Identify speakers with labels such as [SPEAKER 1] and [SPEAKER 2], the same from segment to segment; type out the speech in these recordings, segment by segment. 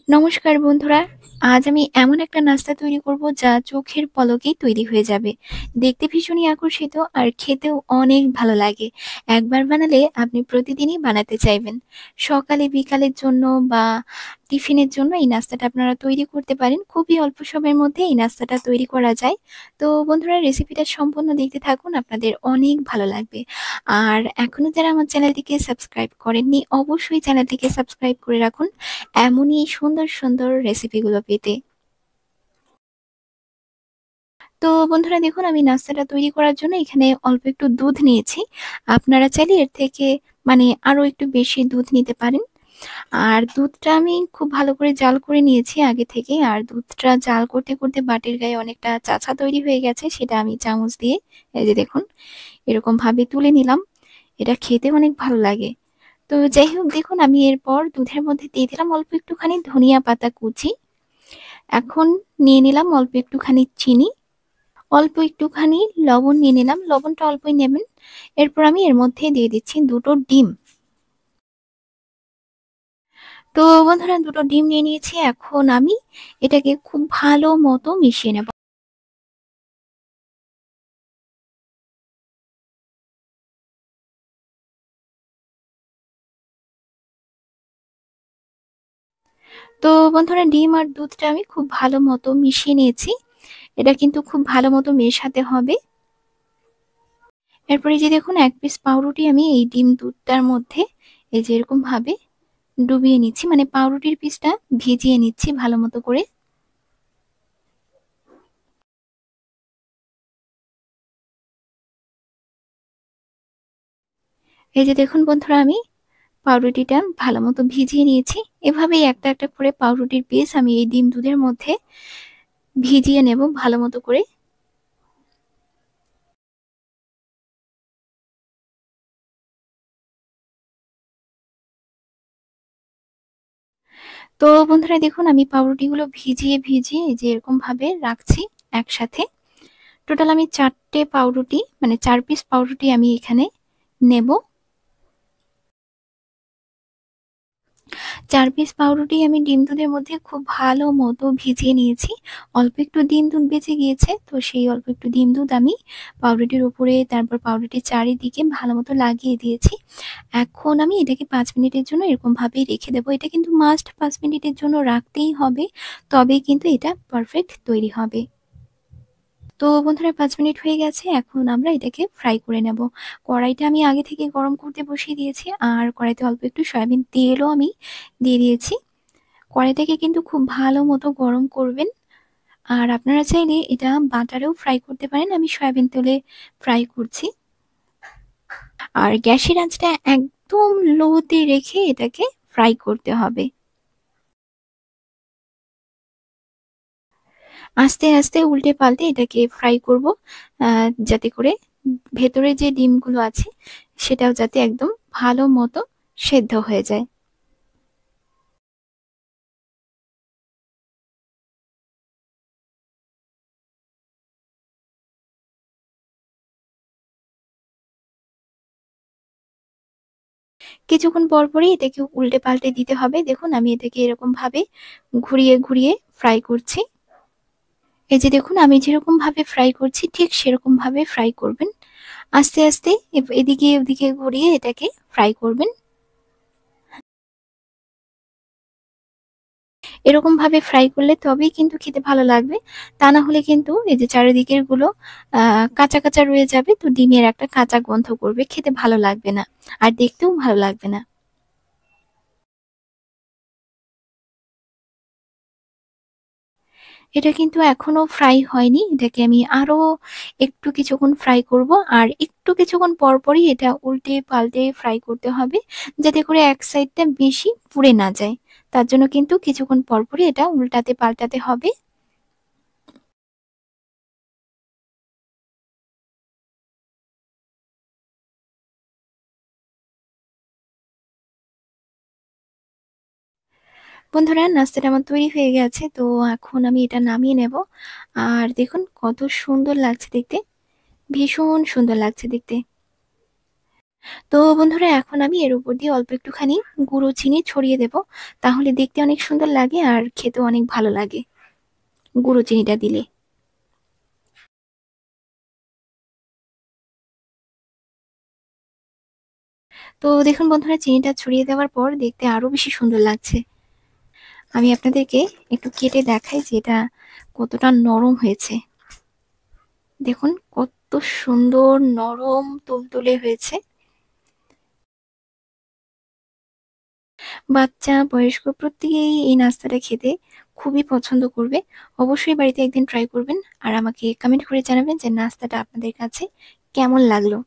[SPEAKER 1] নমস্কার বন্ধুরা। আজ আমি এমন একটা নাস্তা তৈরি করব যা চোখের পলকেই তৈরি হয়ে যাবে। দেখতে ভীষণই আকর্ষিত আর খেতেও অনেক ভালো লাগে। একবার বানালে আপনি প্রতিদিনই বানাতে চাইবেন। সকালে বিকালের জন্য বা টিফিনের জন্য এই নাস্তাটা আপনারা তৈরি করতে পারেন। খুবই অল্প সময়ের মধ্যে এই নাস্তাটা তৈরি করা যায়। তো বন্ধুরা, রেসিপিটা সম্পূর্ণ দেখতে থাকুন, আপনাদের অনেক ভালো লাগবে। আর এখনো যারা আমার চ্যানেলটিকে সাবস্ক্রাইব করেননি, অবশ্যই চ্যানেলটিকে সাবস্ক্রাইব করে রাখুন এমনই সুন্দর সুন্দর রেসিপিগুলো পেতে। তো বন্ধুরা দেখুন, আমি নাস্তাটা তৈরি করার জন্য এখানে অল্প একটু দুধ নিয়েছি। আপনারা চাইলে এর থেকে আরো একটু বেশি দুধ নিতে পারেন। আর দুধটা আমি খুব ভালো করে জাল করে নিয়েছি আগে থেকে। আর দুধটা জাল করতে করতে বাটির গায়ে অনেকটা চাছা তৈরি হয়ে গেছে, সেটা আমি চামচ দিয়ে এই যে দেখুন এরকম ভাবে তুলে নিলাম। এটা খেতে অনেক ভালো লাগে। তো যাই হোক, দেখুন আমি এরপর দুধের মধ্যে দিয়ে দিলাম অল্প একটুখানি ধনিয়া পাতা কুচি। এখন নিয়ে নিলাম অল্প একটুখানি চিনি, অল্প একটুখানি লবণ নিয়ে নিলাম, লবণটা অল্পই নেবেন। এরপর আমি এর মধ্যে দিয়ে দিচ্ছি দুটো ডিম। তো বন্ধুরা, দুটো ডিম নিয়ে নিয়েছি। এখন আমি এটাকে খুব ভালো মতো মিশিয়ে নেব। তো বন্ধুরা, ডিম আর দুধটা আমি খুব ভালো মতো মিশিয়ে নিয়েছি। এটা কিন্তু খুব ভালো মতো মেশাতে হবে। এরপরে যে দেখুন, এক পিস পাউরুটি আমি এই ডিম দুধটার মধ্যে এই যে এরকম ভাবে ডুবিয়ে নিচ্ছি, পাউরুটির পিসটা ভিজিয়ে নিচ্ছি ভালো মতো করে। এই যে দেখুন বন্ধুরা, আমি পাউরুটিটা ভালো মতো ভিজিয়ে নিয়েছি। এভাবেই একটা একটা করে পাউরুটির পিস আমি এই ডিম দুধের মধ্যে ভিজিয়ে নেব ভালো মতো করে। তো বন্ধুরা দেখুন, আমি পাউরুটিগুলো ভিজিয়ে ভিজিয়ে এই যে এরকম ভাবে রাখছি একসাথে। টোটাল আমি 4টে পাউরুটি 4 পিস পাউরুটি আমি এখানে নেব। 4 পিস পাউরুটি আমি ডিম দুধের মধ্যে খুব ভালো মতো ভিজিয়ে নিয়েছি। অল্প একটু ডিম দুধ বেঁচে গিয়েছে, তো সেই অল্প একটু ডিম দুধ আমি পাউরুটির উপরে, তারপর পাউরুটির চারিদিকে ভালো মতো লাগিয়ে দিয়েছি। এখন আমি এটাকে 5 মিনিটের জন্য এরকম ভাবেই রেখে দেবো। এটা কিন্তু মাস্ট 5 মিনিটের জন্য রাখতেই হবে, তবেই কিন্তু এটা পারফেক্ট তৈরি হবে। তো বন্ধুরা, 5 মিনিট হয়ে গেছে। এখন আমরা এটাকে ফ্রাই করে নেব। কড়াইটা আমি আগে থেকে গরম করতে বসিয়ে দিয়েছি, আর কড়াইতে অল্প একটু সয়াবিন তেলও আমি দিয়ে দিয়েছি। কড়াইটাকে কিন্তু খুব ভালো মতো গরম করবেন। আর আপনারা চাইলে এটা বাটারেও ফ্রাই করতে পারেন, আমি সয়াবিন তেলে ফ্রাই করছি। আর গ্যাসের আঁচটা একদম লোতে রেখে এটাকে ফ্রাই করতে হবে। আস্তে আস্তে উল্টে পাল্টে এটাকে ফ্রাই করব, যাতে করে ভেতরে যে ডিমগুলো আছে সেটাও যাতে একদম ভালো মতো সেদ্ধ হয়ে যায়। কিছুক্ষণ পর পরই এটাকে উল্টে পাল্টে দিতে হবে। দেখুন আমি এটাকে এরকম ভাবে ঘুরিয়ে ঘুরিয়ে ফ্রাই করছি। এই যে দেখুন, আমি যেরকম ভাবে ফ্রাই করছি ঠিক সেরকম ভাবে ফ্রাই করবেন। আস্তে আস্তে এদিকে ওদিকে ঘুরিয়ে এটাকে ফ্রাই করবেন। এরকম ভাবে ফ্রাই করলে তবেই কিন্তু খেতে ভালো লাগবে। তা না হলে কিন্তু এই যে চারিদিকের গুলো কাঁচা কাঁচা রয়ে যাবে, তো ডিমের একটা কাঁচা গন্ধ করবে, খেতে ভালো লাগবে না আর দেখতেও ভালো লাগবে না। এটা কিন্তু এখনো ফ্রাই হয়নি, এটাকে আমি আরো একটু কিছুক্ষণ ফ্রাই করব। আর একটু কিছুক্ষণ পর পরই এটা উল্টে পাল্টে ফ্রাই করতে হবে, যাতে করে এক সাইডটা বেশি পুড়ে না যায়। তার জন্য কিন্তু কিছুক্ষণ পর পরই এটা উল্টাতে পাল্টাতে হবে। বন্ধুরা, নাস্তাটা আমার তৈরি হয়ে গেছে। তো এখন আমি এটা নামিয়ে নেব। আর দেখুন কত সুন্দর লাগছে দেখতে, ভীষণ সুন্দর লাগছে দেখতে। তো বন্ধুরা এখন আমি এর উপর দিয়ে অল্প একটুখানি গুঁড়ো চিনি ছড়িয়ে দেব। তাহলে দেখতে অনেক সুন্দর লাগে আর খেতেও অনেক ভালো লাগে গুঁড়ো চিনিটা দিলে। তো দেখুন বন্ধুরা, চিনিটা ছড়িয়ে দেওয়ার পর দেখতে আরো বেশি সুন্দর লাগছে। আমি আপনাদেরকে একটু কেটে দেখাই যে এটা কতটা নরম হয়েছে। দেখুন কত সুন্দর নরম তুলতুলে হয়েছে। বাচ্চা বয়স্ক প্রত্যেকেই এই নাস্তাটা খেতে খুবই পছন্দ করবে। অবশ্যই বাড়িতে একদিন ট্রাই করবেন আর আমাকে কমেন্ট করে জানাবেন যে নাস্তাটা আপনাদের কাছে কেমন লাগলো।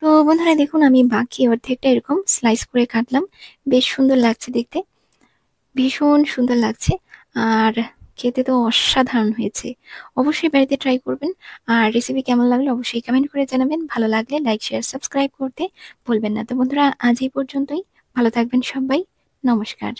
[SPEAKER 1] তো বন্ধুরা দেখুন, আমি বাকি অর্ধেকটা এরকম স্লাইস করে কাটলাম। বেশ সুন্দর লাগছে দেখতে, ভীষণ সুন্দর লাগছে। আর খেতে তো অসাধারণ হয়েছে। অবশ্যই বাড়িতে ট্রাই করবেন। আর রেসিপি কেমন লাগলো অবশ্যই কমেন্ট করে জানাবেন। ভালো লাগলে লাইক শেয়ার সাবস্ক্রাইব করতে ভুলবেন না। তো বন্ধুরা আজ এই পর্যন্তই। ভালো থাকবেন সবাই। নমস্কার।